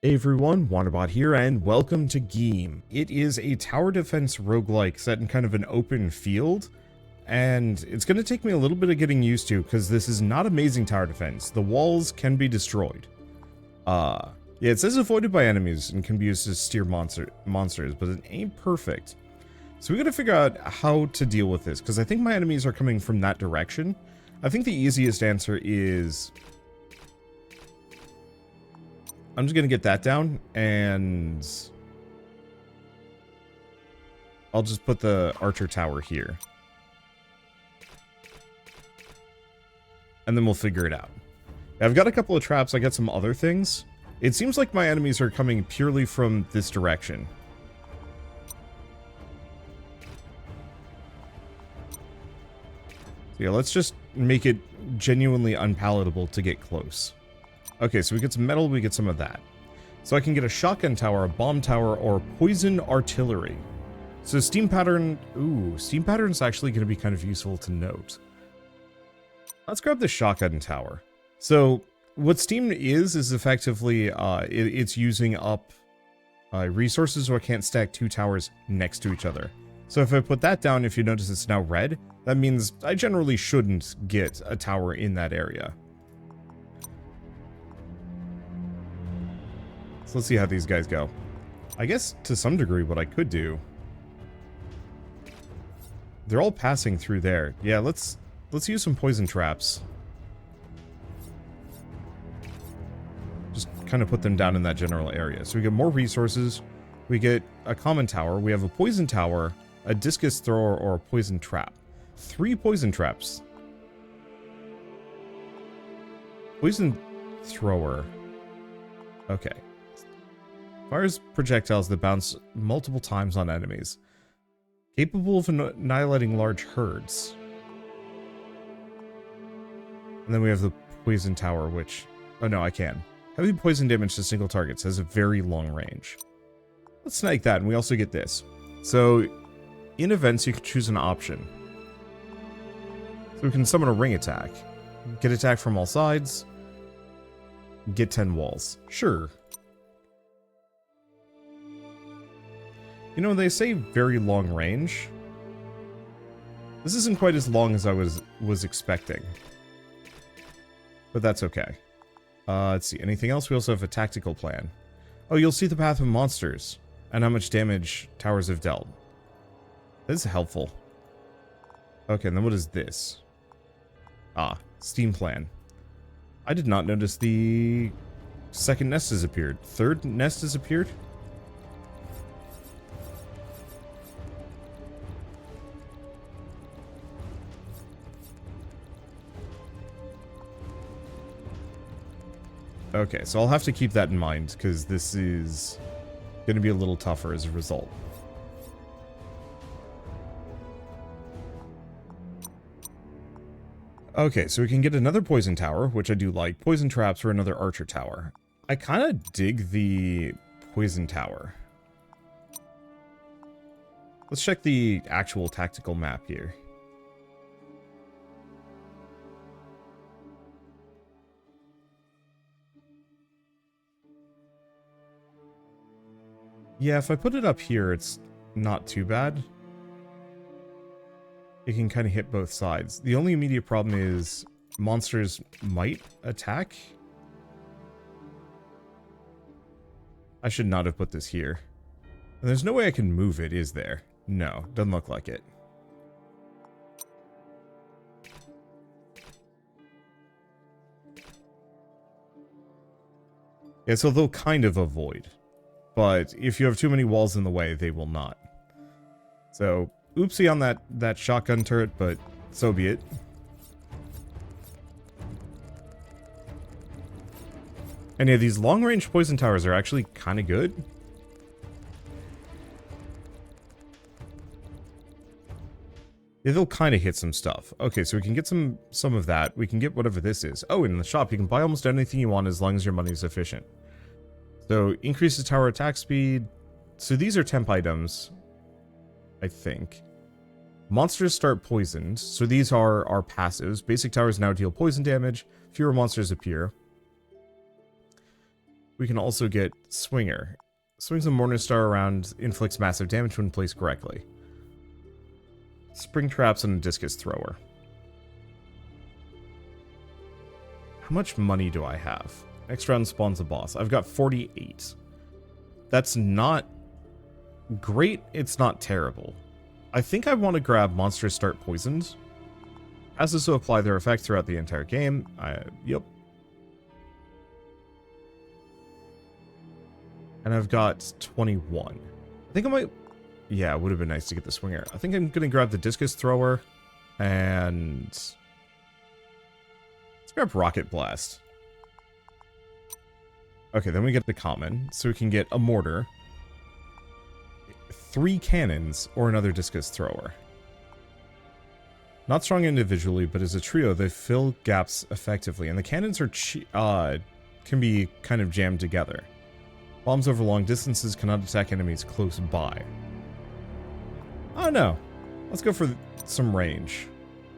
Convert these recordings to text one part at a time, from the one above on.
Hey everyone, Wanderbot here, and welcome to Geame. It is a tower defense roguelike set in kind of an open field, and it's going to take me a little bit of getting used to, because this is not amazing tower defense. The walls can be destroyed. Yeah, it says avoided by enemies and can be used to steer monsters, but it ain't perfect. So we got to figure out how to deal with this, because I think my enemies are coming from that direction. I think the easiest answer is I'm just going to get that down, and I'll just put the archer tower here. And then we'll figure it out. I've got a couple of traps, I got some other things. It seems like my enemies are coming purely from this direction. So yeah, let's just make it genuinely unpalatable to get close. Okay, so we get some metal, we get some of that. So I can get a shotgun tower, a bomb tower, or poison artillery. So steam pattern, steam pattern is actually going to be kind of useful to note. Let's grab the shotgun tower. So what steam is effectively, it's using up resources, so I can't stack two towers next to each other. So if I put that down, if you notice it's now red, that means I generally shouldn't get a tower in that area. So let's see how these guys go. I guess to some degree what I could do, they're all passing through there. Yeah, let's use some poison traps. Just kind of put them down in that general area. So we get more resources, we get a common tower, we have a poison tower, a discus thrower, or a poison trap. 3 poison traps. Poison thrower. Okay. Fires projectiles that bounce multiple times on enemies. Capable of annihilating large herds. And then we have the poison tower, which... oh no, I can. Heavy poison damage to single targets has a very long range. Let's snag that, and we also get this. So, in events, you can choose an option. So we can summon a ring attack. Get attack from all sides. Get 10 walls. Sure. You know, they say very long range. This isn't quite as long as I was expecting. But that's okay. Let's see, anything else? We also have a tactical plan. Oh, you'll see the path of monsters, and how much damage towers have dealt. This is helpful. Okay, and then what is this? Ah, Steam plan. I did not notice the second nest has appeared. Third nest has appeared? Okay, so I'll have to keep that in mind, because this is going to be a little tougher as a result. Okay, so we can get another poison tower, which I do like. Poison traps or another archer tower. I kind of dig the poison tower. Let's check the actual tactical map here. Yeah, if I put it up here, it's not too bad. It can kind of hit both sides. The only immediate problem is monsters might attack. I should not have put this here. And there's no way I can move it, is there? No, doesn't look like it. Yeah, so they'll kind of avoid. But if you have too many walls in the way, they will not. So, oopsie on that shotgun turret, but so be it. And yeah, these long-range poison towers are actually kind of good. Yeah, they'll kind of hit some stuff. Okay, so we can get some of that. We can get whatever this is. Oh, and in the shop, you can buy almost anything you want as long as your money is efficient. So, increases tower attack speed. So these are temp items, I think. Monsters start poisoned. So these are passives. Basic towers now deal poison damage. Fewer monsters appear. we can also get Swinger. Swings a Morningstar around, inflicts massive damage when placed correctly. Spring traps and a discus thrower. How much money do I have? Next round spawns a boss. I've got 48. That's not great. It's not terrible. I think I want to grab Monsters Start Poisoned. As this will apply their effect throughout the entire game. Yep. And I've got 21. I think I might... Yeah, it would have been nice to get the Swinger. I think I'm going to grab the Discus Thrower. And... let's grab Rocket Blast. Okay, then we get the Common. So we can get a Mortar, 3 Cannons, or another Discus Thrower. Not strong individually, but as a trio, they fill gaps effectively. And the Cannons are can be kind of jammed together. Bombs over long distances cannot attack enemies close by. Oh no. Let's go for some range.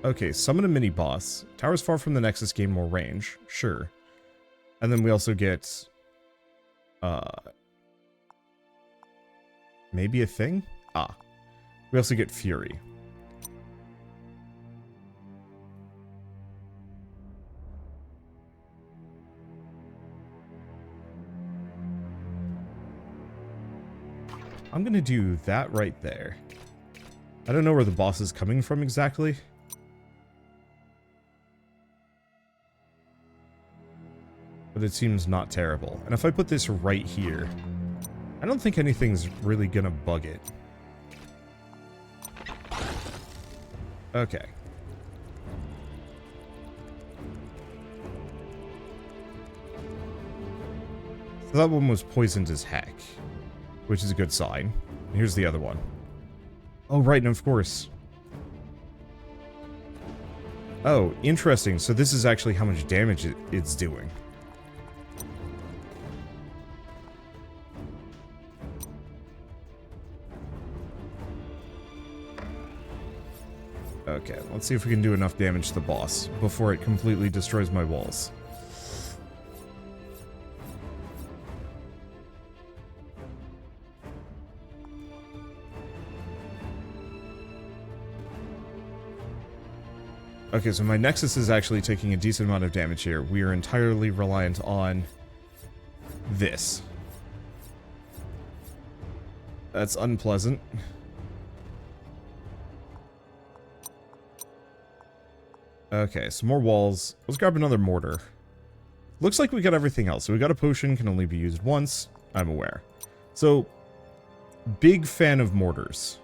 Okay, summon a mini-boss. Towers far from the Nexus gain more range. Sure. And then we also get... maybe a thing? Ah. We also get Fury. I'm gonna do that right there. I don't know where the boss is coming from exactly. But it seems not terrible. And if I put this right here, I don't think anything's really gonna bug it. Okay. So that one was poisoned as heck, which is a good sign. Here's the other one. Oh, right, and of course. Oh, interesting. So this is actually how much damage it's doing. Okay, let's see if we can do enough damage to the boss before it completely destroys my walls. Okay, so my Nexus is actually taking a decent amount of damage here. We are entirely reliant on this. That's unpleasant. Okay, some more walls. Let's grab another mortar. Looks like we got everything else. So we got a potion, can only be used once. I'm aware. So, big fan of mortars.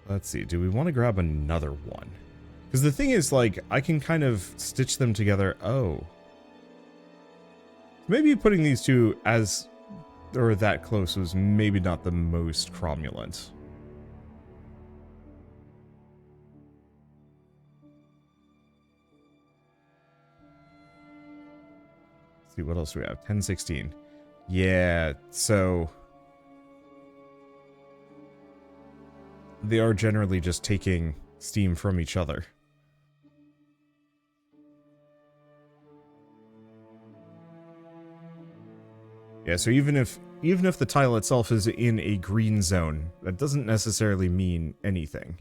Let's see, do we want to grab another one? Because the thing is, like, I can kind of stitch them together. Oh. Maybe putting these two as, or that close was maybe not the most cromulent. Let's see, what else do we have? 10, 16. Yeah, so... they are generally just taking steam from each other. Yeah, so even if the tile itself is in a green zone, that doesn't necessarily mean anything.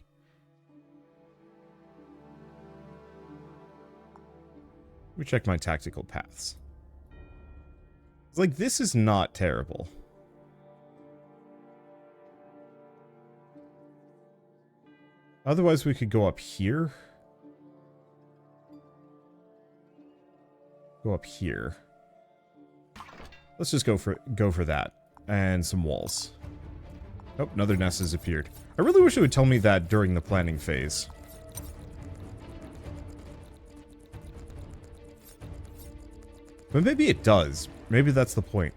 Let me check my tactical paths. It's like, this is not terrible. Otherwise, we could go up here. Go up here. Let's just go for that. And some walls. Oh, another nest has appeared. I really wish it would tell me that during the planning phase. But maybe it does. Maybe that's the point.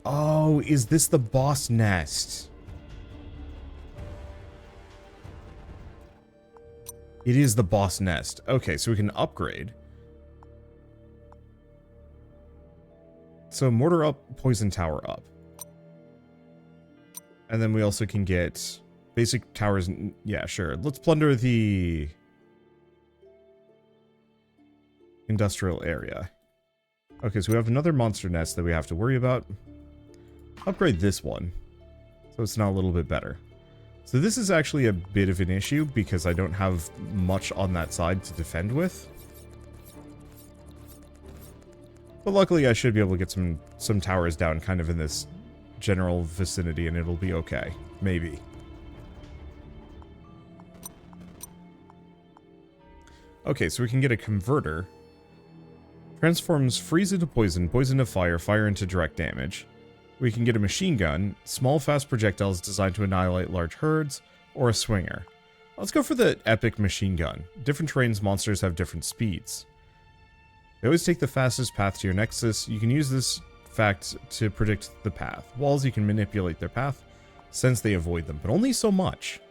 Oh, is this the boss nest? It is the boss nest. Okay, so we can upgrade. So mortar up, poison tower up. And then we also can get basic towers. Yeah, sure. Let's plunder the... industrial area. Okay, so we have another monster nest that we have to worry about. Upgrade this one, so it's now a little bit better. So this is actually a bit of an issue because I don't have much on that side to defend with. But luckily I should be able to get some towers down kind of in this general vicinity and it'll be okay. Maybe. Okay, so we can get a converter. Transforms freeze into poison, poison to fire, fire into direct damage. We can get a machine gun, small fast projectiles designed to annihilate large herds, or a swinger. Let's go for the epic machine gun. Different terrains monsters have different speeds. They always take the fastest path to your nexus. You can use this fact to predict the path. Walls, you can manipulate their path since they avoid them, but only so much.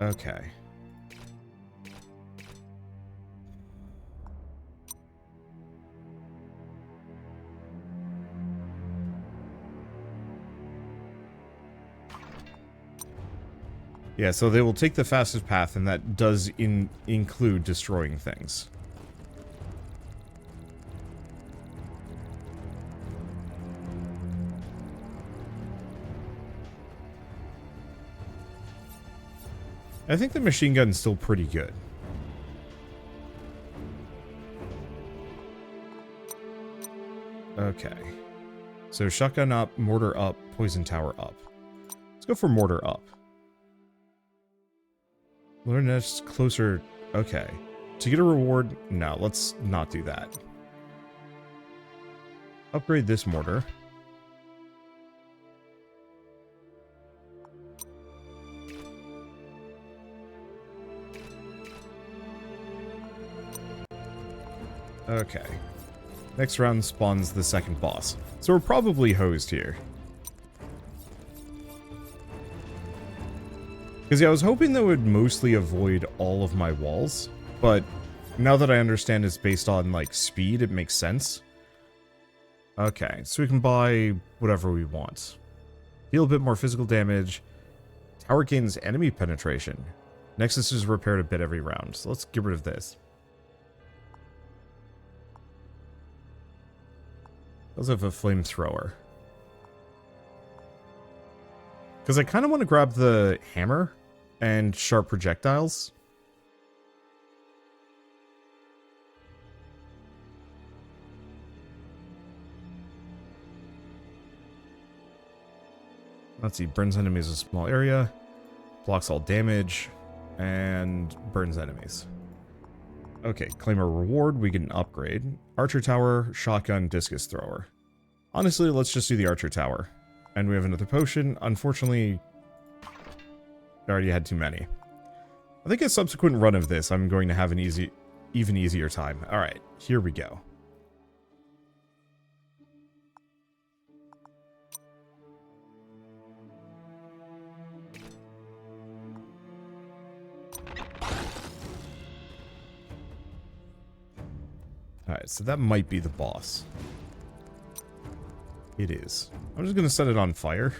Okay. Yeah, so they will take the fastest path, and that does include destroying things. I think the machine gun is still pretty good. Okay. So shotgun up, mortar up, poison tower up. Let's go for mortar up. Learn nest closer. Okay. To get a reward, no, let's not do that. Upgrade this mortar. Okay. Next round spawns the second boss. So we're probably hosed here. Because yeah, I was hoping that would mostly avoid all of my walls. But now that I understand it's based on, like, speed, it makes sense. Okay, so we can buy whatever we want. Deal a bit more physical damage. Tower gains enemy penetration. Nexus is repaired a bit every round. So let's get rid of this. Does have a flamethrower. Because I kind of want to grab the hammer and sharp projectiles. Let's see, burns enemies a small area, blocks all damage, and burns enemies. Okay, claim a reward, we get an upgrade. Archer tower, shotgun, discus thrower. Honestly, let's just do the archer tower. And we have another potion. Unfortunately, I already had too many. I think a subsequent run of this, I'm going to have an even easier time. Alright, here we go. Alright, so that might be the boss. It is. I'm just going to set it on fire.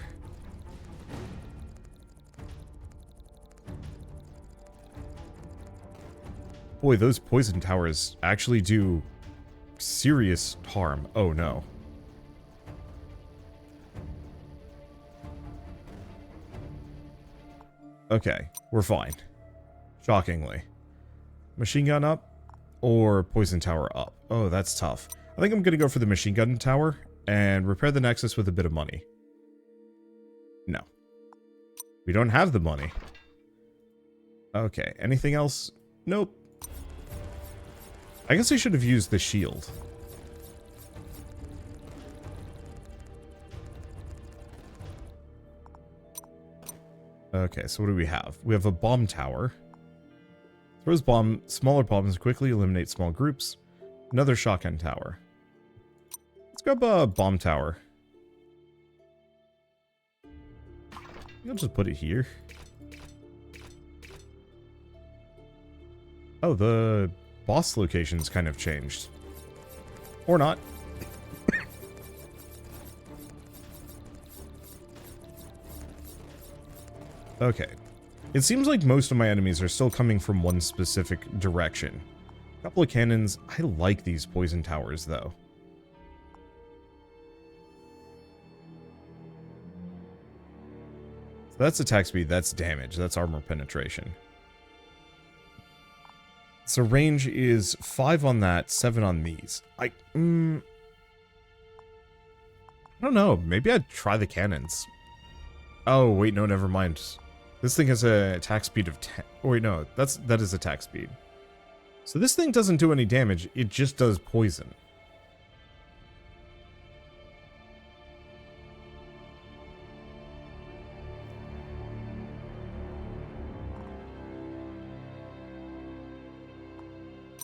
Boy, those poison towers actually do serious harm. Oh no. Okay, we're fine. Shockingly. Machine gun up or poison tower up? Oh, that's tough. I think I'm going to go for the machine gun tower and repair the nexus with a bit of money. No. We don't have the money. Okay, anything else? Nope. I guess I should have used the shield. Okay, so what do we have? We have a bomb tower. Throws smaller bombs quickly, eliminate small groups. Another shotgun tower. Let's grab a bomb tower. I'll just put it here. Oh, the boss location's kind of changed. Or not. Okay. It seems like most of my enemies are still coming from one specific direction. A couple of cannons. I like these poison towers, though. So that's attack speed, that's damage, that's armor penetration. So range is 5 on that, 7 on these. I don't know, maybe I'd try the cannons. Oh, wait, no, never mind. This thing has a attack speed of 10. Oh, wait, no, that is attack speed. So this thing doesn't do any damage, it just does poison.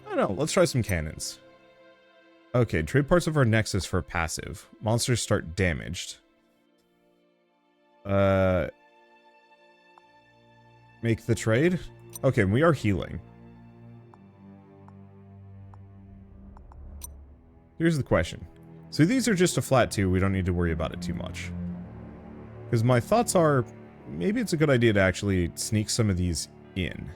I don't know, let's try some cannons. Okay, trade parts of our Nexus for passive. Monsters start damaged. Make the trade? Okay, we are healing. Here's the question. So these are just a flat 2, we don't need to worry about it too much. Because my thoughts are, maybe it's a good idea to actually sneak some of these in.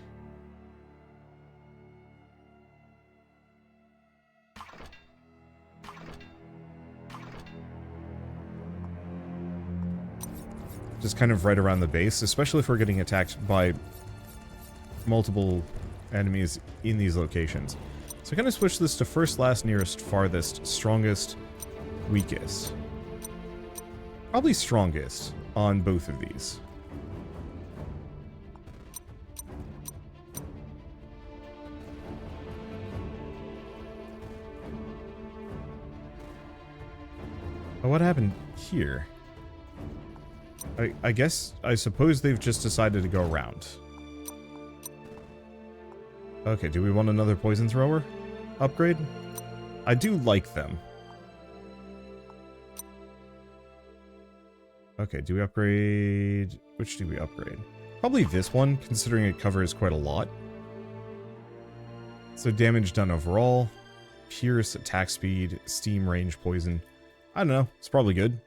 Just kind of right around the base, especially if we're getting attacked by multiple enemies in these locations. So I kind of switch this to first, last, nearest, farthest, strongest, weakest. Probably strongest on both of these. Oh, what happened here? I suppose they've just decided to go around. Okay, do we want another poison thrower upgrade? I do like them. Okay, do we upgrade? Which do we upgrade? Probably this one, considering it covers quite a lot. So damage done overall, pierce, attack speed, steam, range, poison. I don't know, it's probably good.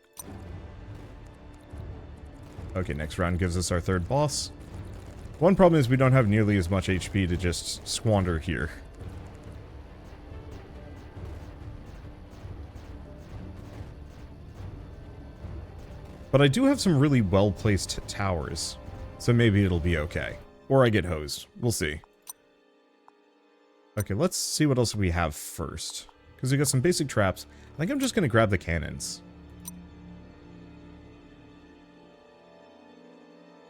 Okay, next round gives us our third boss. One problem is we don't have nearly as much HP to just squander here. But I do have some really well-placed towers, so maybe it'll be okay. Or I get hosed. We'll see. Okay, let's see what else we have first. Because we got some basic traps. I think I'm just going to grab the cannons.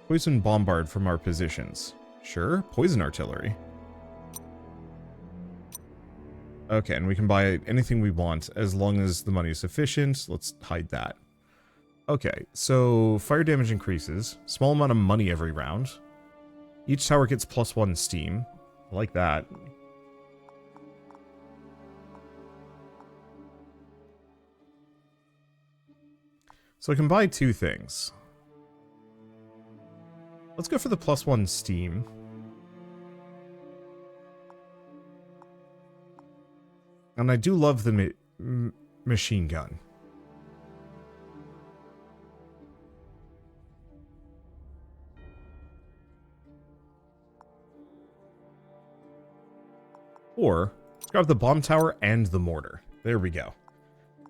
Poison bombard from our positions. Sure, poison artillery. Okay, and we can buy anything we want as long as the money is sufficient. Let's hide that. Okay, so fire damage increases. Small amount of money every round. Each tower gets +1 steam. I like that. So I can buy 2 things. Let's go for the +1 steam. And I do love the machine gun. Or, let's grab the bomb tower and the mortar. There we go.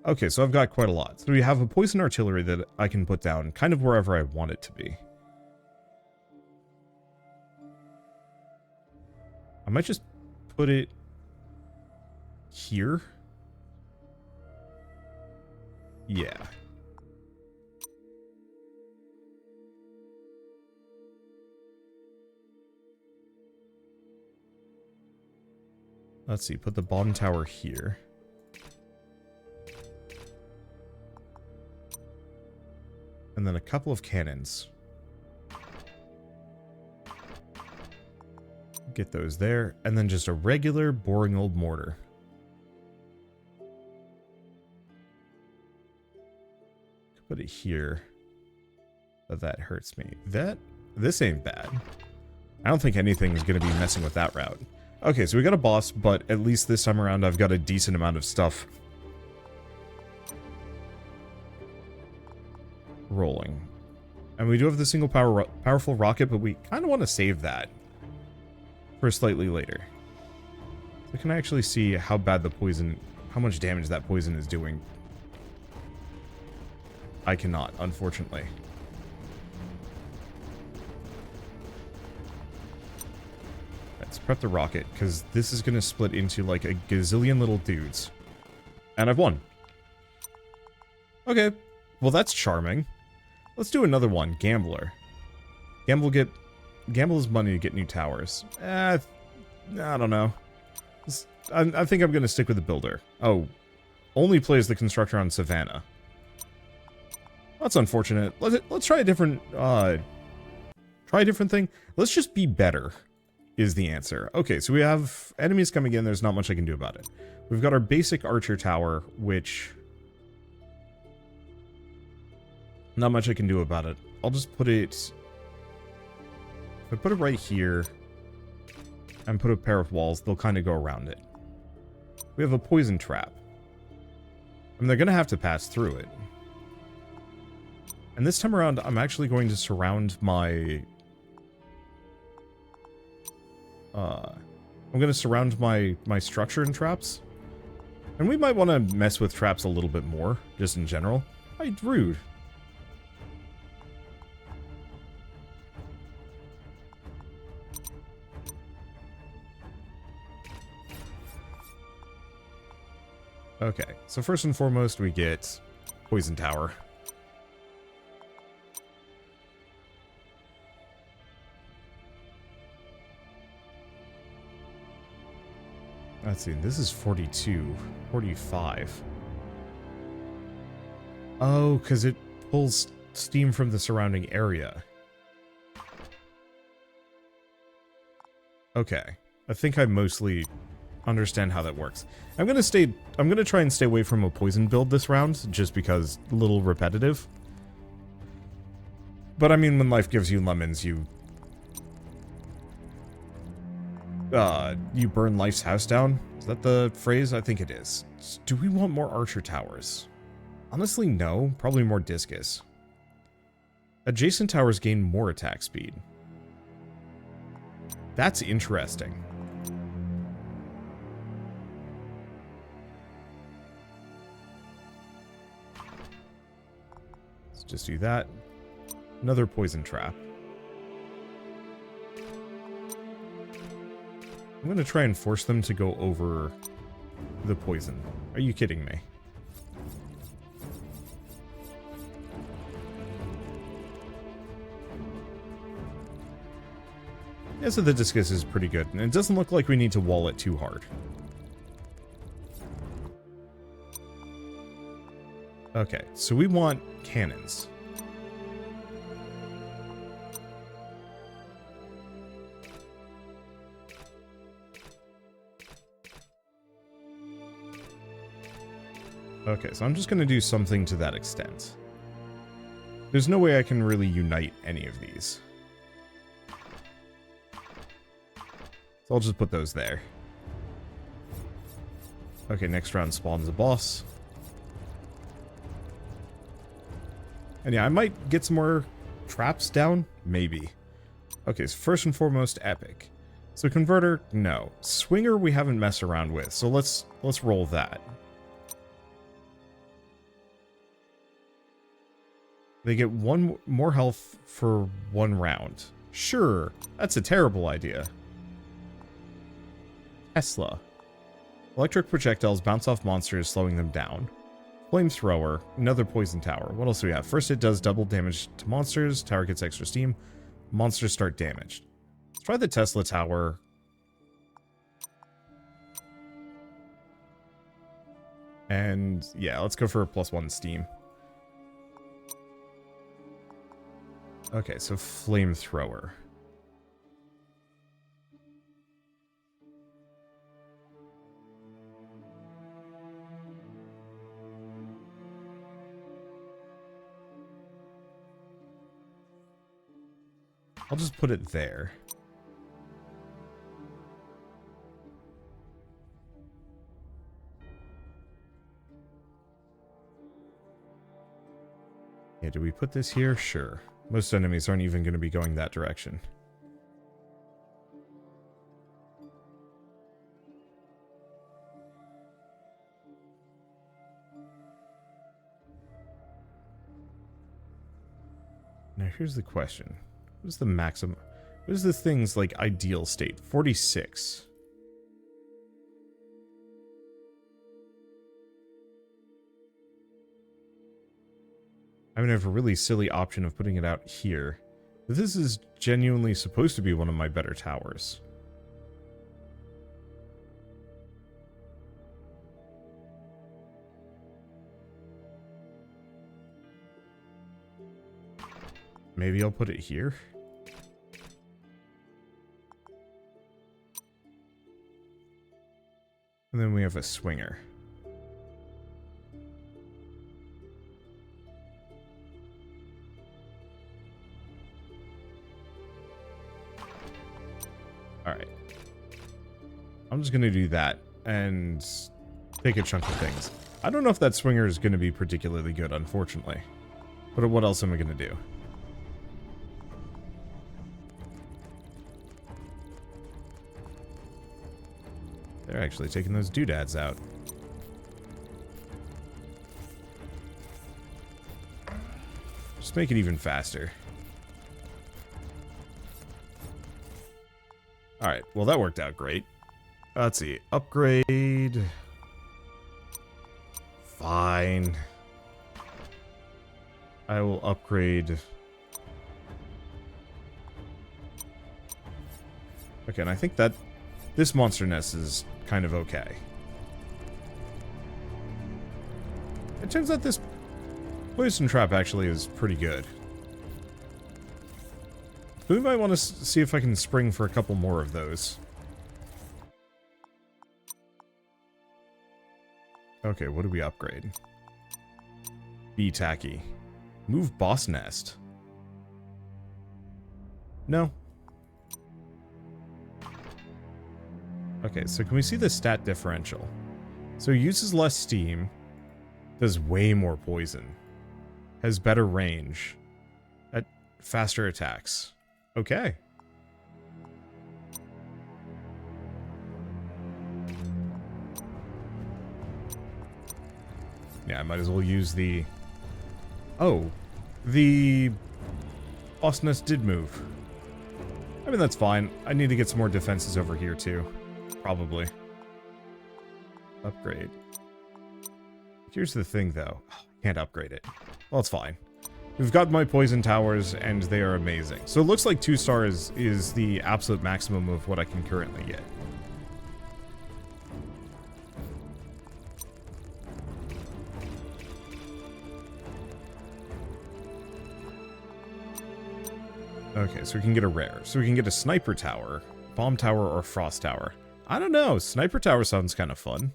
Okay, so I've got quite a lot. So we have a poison artillery that I can put down kind of wherever I want it to be. I might just put it here. Yeah. Let's see, put the bomb tower here. And then a couple of cannons. Get those there, and then just a regular, boring old mortar. Put it here. But that hurts me. This ain't bad. I don't think anything is going to be messing with that route. Okay, so we got a boss, but at least this time around I've got a decent amount of stuff rolling. And we do have the single powerful rocket, but we kind of want to save that for slightly later. So can I actually see how bad the poison, how much damage that poison is doing? I cannot, unfortunately. Let's prep the rocket, because this is going to split into like a gazillion little dudes. And I've won. Okay, well that's charming. Let's do another one, Gambler. Gamble his money to get new towers. I don't know. I think I'm going to stick with the builder. Oh, only plays the constructor on Savannah. That's unfortunate. Let's try a different thing. Let's just be better, is the answer. Okay, so we have enemies coming in. There's not much I can do about it. We've got our basic archer tower, which... not much I can do about it. I'll just put it... if I put it right here and put a pair of walls, they'll kind of go around it. We have a poison trap. And they're going to have to pass through it. And this time around, I'm actually going to surround my... I'm going to surround my structure in traps. And we might want to mess with traps a little bit more, just in general. Rude. Okay, so first and foremost, we get Poison Tower. Let's see, this is 42, 45. Oh, because it pulls steam from the surrounding area. Okay, I think I mostly understand how that works. I'm gonna try and stay away from a poison build this round, just because a little repetitive. But I mean, when life gives you lemons, you burn life's house down? Is that the phrase? I think it is. Do we want more archer towers? Honestly, no. Probably more discus. Adjacent towers gain more attack speed. That's interesting. Let's just do that. Another poison trap. I'm going to try and force them to go over the poison. Are you kidding me? Yeah, so the discus is pretty good, and it doesn't look like we need to wall it too hard. Okay, so we want cannons. Okay, so I'm just going to do something to that extent. There's no way I can really unite any of these. So I'll just put those there. Okay, next round spawns a boss. And yeah, I might get some more traps down. Maybe. Okay, so first and foremost, epic. So converter, no. Swinger we haven't messed around with, so let's roll that. They get one more health for 1 round. Sure, that's a terrible idea. Tesla. Electric projectiles bounce off monsters, slowing them down. Flamethrower, another poison tower. What else do we have? First, it does double damage to monsters. Tower gets extra steam. Monsters start damaged. Let's try the Tesla tower. And yeah, let's go for a +1 steam. Okay, so flamethrower. I'll just put it there. Yeah, do we put this here? Sure. Most enemies aren't even going to be going that direction. Now here's the question. What is the maximum? What is this thing's like ideal state? 46. I mean, I have a really silly option of putting it out here. But this is genuinely supposed to be one of my better towers. Maybe I'll put it here. And then we have a swinger. Alright. I'm just going to do that and take a chunk of things. I don't know if that swinger is going to be particularly good, unfortunately. But what else am I going to do? They're actually taking those doodads out. Just make it even faster. Alright, well that worked out great. Let's see. Upgrade. Fine. I will upgrade. Okay, and I think that this monster nest is kind of okay. It turns out this poison trap actually is pretty good. We might want to see if I can spring for a couple more of those. Okay, what do we upgrade? Be tacky. Move boss nest. No. Okay, so can we see the stat differential? So uses less steam, does way more poison, has better range, at faster attacks. Okay. Yeah, I might as well use the... Oh, the boss nest did move. I mean, that's fine. I need to get some more defenses over here, too. Probably. Upgrade. Here's the thing, though. Oh, I can't upgrade it. Well, it's fine. We've got my poison towers, and they are amazing. So it looks like 2 stars is the absolute maximum of what I can currently get. Okay, so we can get a rare. So we can get a sniper tower, bomb tower, or frost tower. I don't know. Sniper tower sounds kind of fun.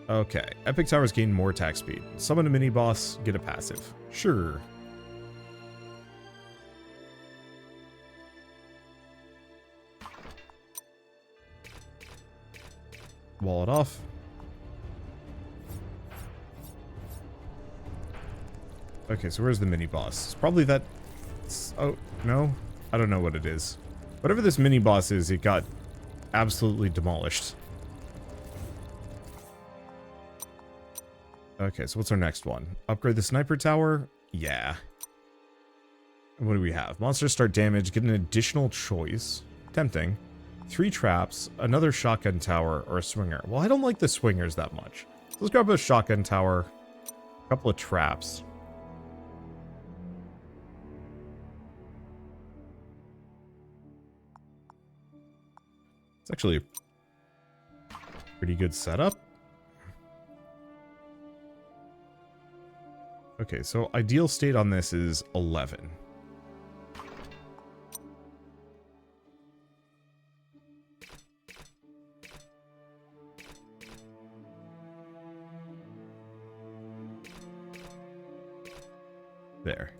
Okay. Epic towers gain more attack speed. Summon a mini boss, get a passive. Sure. Wall it off. Okay, so where's the mini boss? It's probably that... Oh, no? I don't know what it is. Whatever this mini boss is, it got absolutely demolished. Okay, so what's our next one? Upgrade the sniper tower? Yeah. What do we have? Monsters start damage, get an additional choice. Tempting. 3 traps, another shotgun tower, or a swinger. Well, I don't like the swingers that much. So let's grab a shotgun tower, a couple of traps. It's actually a pretty good setup. Okay, so ideal state on this is 11. There.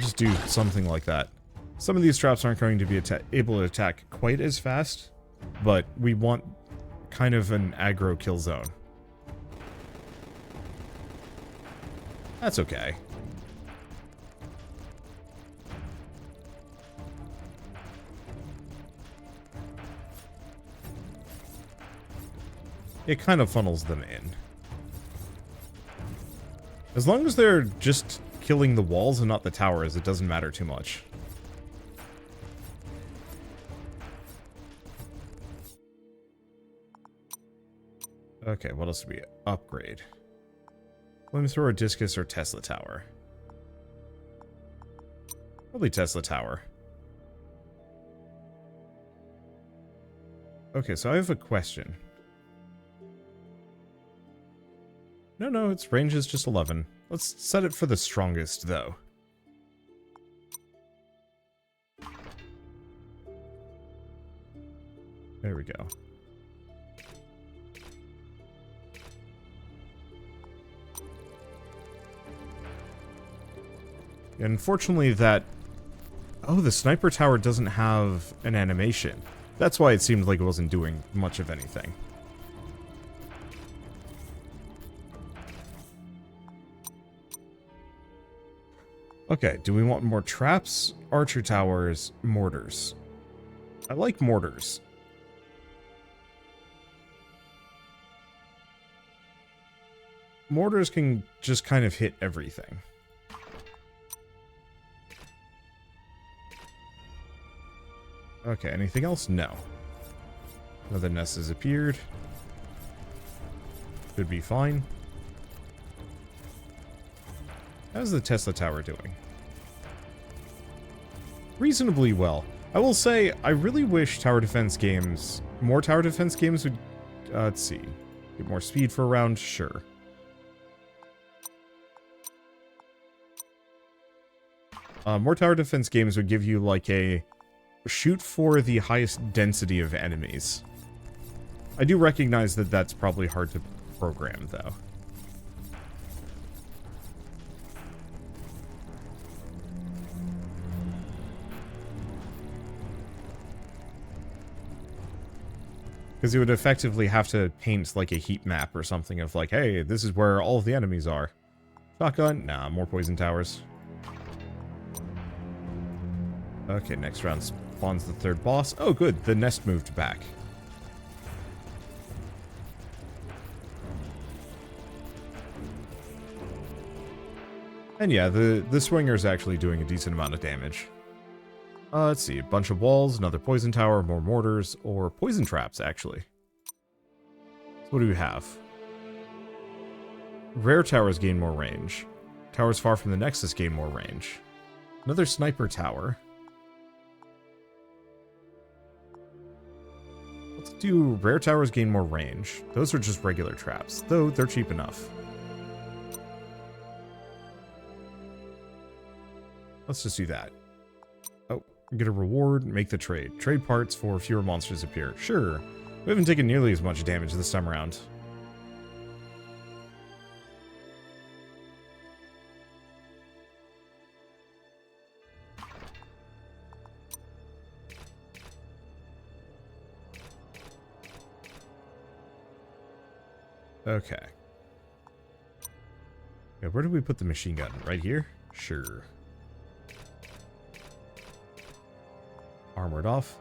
just do something like that. Some of these traps aren't going to be able to attack quite as fast, but we want kind of an aggro kill zone. That's okay. It kind of funnels them in. As long as they're just killing the walls and not the towers, it doesn't matter too much. Okay, what else do we upgrade? Flamethrower, discus, or Tesla tower? Probably Tesla tower. Okay, so I have a question. No, its range is just 11. Let's set it for the strongest, though. There we go. Unfortunately, that... Oh, the sniper tower doesn't have an animation. That's why it seemed like it wasn't doing much of anything. Okay, do we want more traps, archer towers, mortars? I like mortars. Mortars can just kind of hit everything. Okay, anything else? No. Another nest has appeared. Should be fine. How's the Tesla tower doing? Reasonably well. I will say, I really wish tower defense games... More tower defense games would... let's see. Get more speed for a round? Sure. More tower defense games would give you, like, a... Shoot for the highest density of enemies. I do recognize that that's probably hard to program, though. Because you would effectively have to paint, like, a heat map or something of, like, hey, this is where all of the enemies are. Shotgun? Nah, more poison towers. Okay, next round spawns the third boss. Oh, good, the nest moved back. And yeah, the swinger's actually doing a decent amount of damage. Let's see, a bunch of walls, another poison tower, more mortars, or poison traps, actually. So what do we have? Rare towers gain more range. Towers far from the nexus gain more range. Another sniper tower. Let's do rare towers gain more range. Those are just regular traps, though they're cheap enough. Let's just do that. Oh, get a reward, make the trade. Trade parts for fewer monsters appear. Sure. We haven't taken nearly as much damage this time around. Okay. Yeah, where do we put the machine gun? Right here? Sure. Armored off.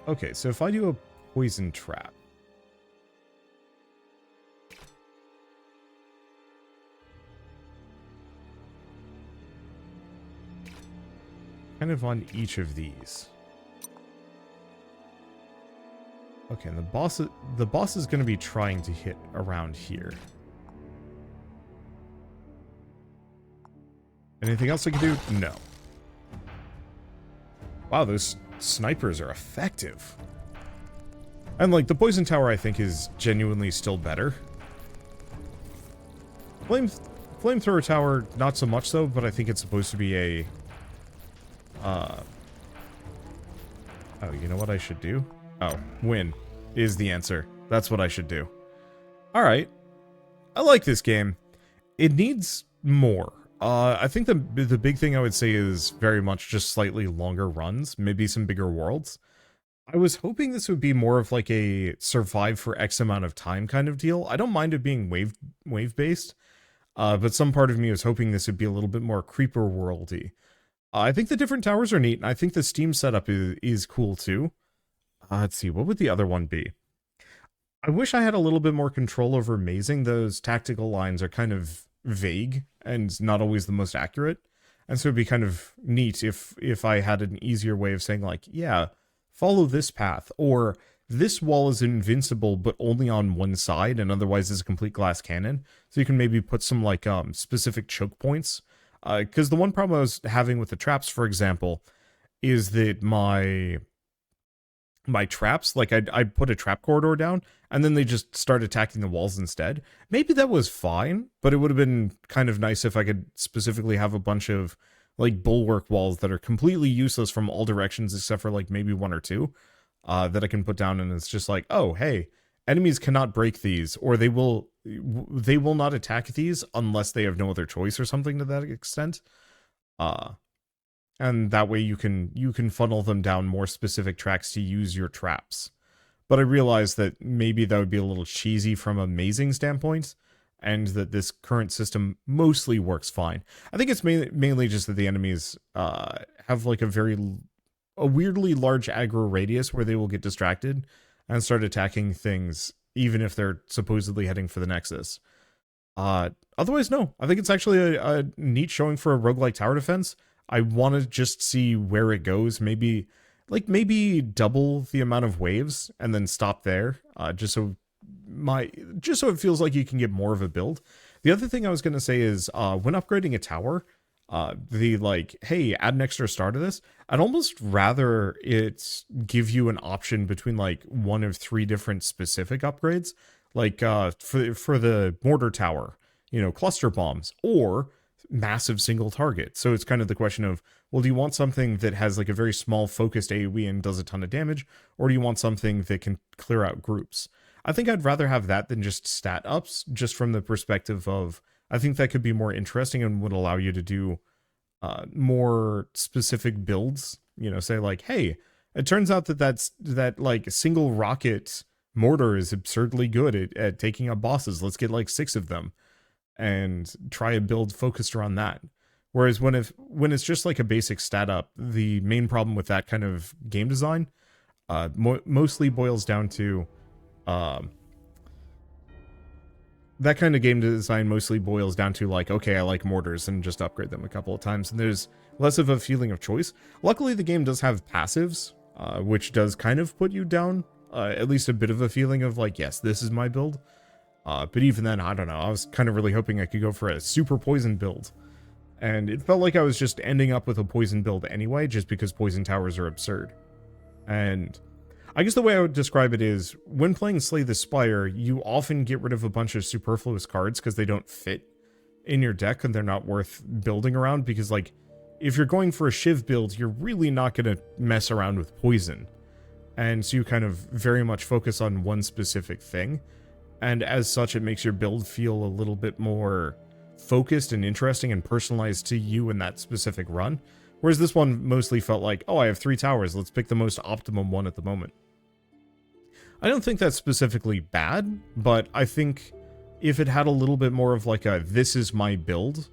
Okay, so if I do a poison trap. Kind of on each of these. Okay, and the boss is going to be trying to hit around here. Anything else I can do? No. Wow, those snipers are effective. And, like, the poison tower, I think, is genuinely still better. Flamethrower tower, not so much so, but I think it's supposed to be a... Oh, you know what I should do? Oh, win is the answer. That's what I should do. Alright. I like this game. It needs more. I think the big thing I would say is very much just slightly longer runs, maybe some bigger worlds. I was hoping this would be more of like a survive for X amount of time kind of deal. I don't mind it being wave based, but some part of me was hoping this would be a little bit more creeper worldy. I think the different towers are neat, and I think the Steam setup is cool too. Let's see, what would the other one be? I wish I had a little bit more control over mazing. Those tactical lines are kind of vague and not always the most accurate. And so it'd be kind of neat if I had an easier way of saying like, yeah, follow this path, or this wall is invincible but only on one side and otherwise is a complete glass cannon. So you can maybe put some like specific choke points. Because the one problem I was having with the traps, for example, is that my traps, like I'd put a trap corridor down and then they just start attacking the walls instead. Maybe that was fine, but it would have been kind of nice if I could specifically have a bunch of like bulwark walls that are completely useless from all directions except for like maybe one or two that I can put down, and it's just like, oh hey, enemies cannot break these, or they will not attack these unless they have no other choice or something to that extent. And that way you can funnel them down more specific tracks to use your traps. But I realized that maybe that would be a little cheesy from a mazing standpoint, and that this current system mostly works fine. I think it's mainly just that the enemies have like a weirdly large aggro radius where they will get distracted and start attacking things even if they're supposedly heading for the Nexus. Otherwise, no. I think it's actually a neat showing for a roguelike tower defense. I want to just see where it goes. Maybe double the amount of waves and then stop there. Just so it feels like you can get more of a build. The other thing I was going to say is when upgrading a tower, hey, add an extra star to this. I'd almost rather it give you an option between like one of 3 different specific upgrades, like for the mortar tower, cluster bombs, or massive single target. So it's kind of the question of, well, do you want something that has like a very small focused AoE and does a ton of damage, or do you want something that can clear out groups? I think I'd rather have that than just stat ups, just from the perspective of, I think that could be more interesting and would allow you to do more specific builds. Say like, hey, it turns out that like single rocket mortar is absurdly good at taking out bosses. Let's get like 6 of them and try a build focused around that. Whereas when it's just like a basic stat up, the main problem with that kind of game design mostly boils down to like, okay, I like mortars, and just upgrade them a couple of times, and there's less of a feeling of choice. Luckily, the game does have passives, which does kind of put you down at least a bit of a feeling of like, yes, this is my build. But even then, I don't know. I was kind of really hoping I could go for a super poison build. And it felt like I was just ending up with a poison build anyway, just because poison towers are absurd. And I guess the way I would describe it is, when playing Slay the Spire, you often get rid of a bunch of superfluous cards because they don't fit in your deck and they're not worth building around, because like, if you're going for a Shiv build, you're really not going to mess around with poison. And so you kind of very much focus on one specific thing. And as such, it makes your build feel a little bit more focused and interesting and personalized to you in that specific run. Whereas this one mostly felt like, oh, I have 3 towers, let's pick the most optimum one at the moment. I don't think that's specifically bad, but I think if it had a little bit more of like a, this is my build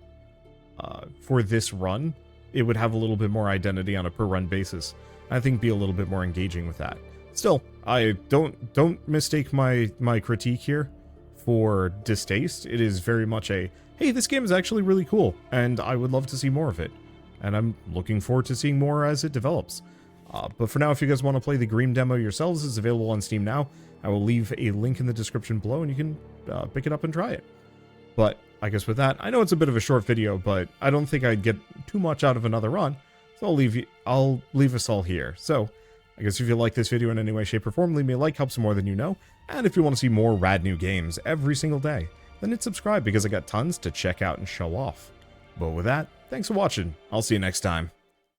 for this run, it would have a little bit more identity on a per run basis. I think be a little bit more engaging with that. Still, I don't mistake my critique here for distaste. It is very much a, hey, this game is actually really cool, and I would love to see more of it. And I'm looking forward to seeing more as it develops. But for now, if you guys want to play the Geame demo yourselves, it's available on Steam now. I will leave a link in the description below, and you can pick it up and try it. But I guess with that, I know it's a bit of a short video, but I don't think I'd get too much out of another run, so I'll leave us all here. So I guess if you like this video in any way, shape, or form, leave me a like, helps more than you know. And if you want to see more rad new games every single day, then hit subscribe, because I got tons to check out and show off. But with that, thanks for watching. I'll see you next time.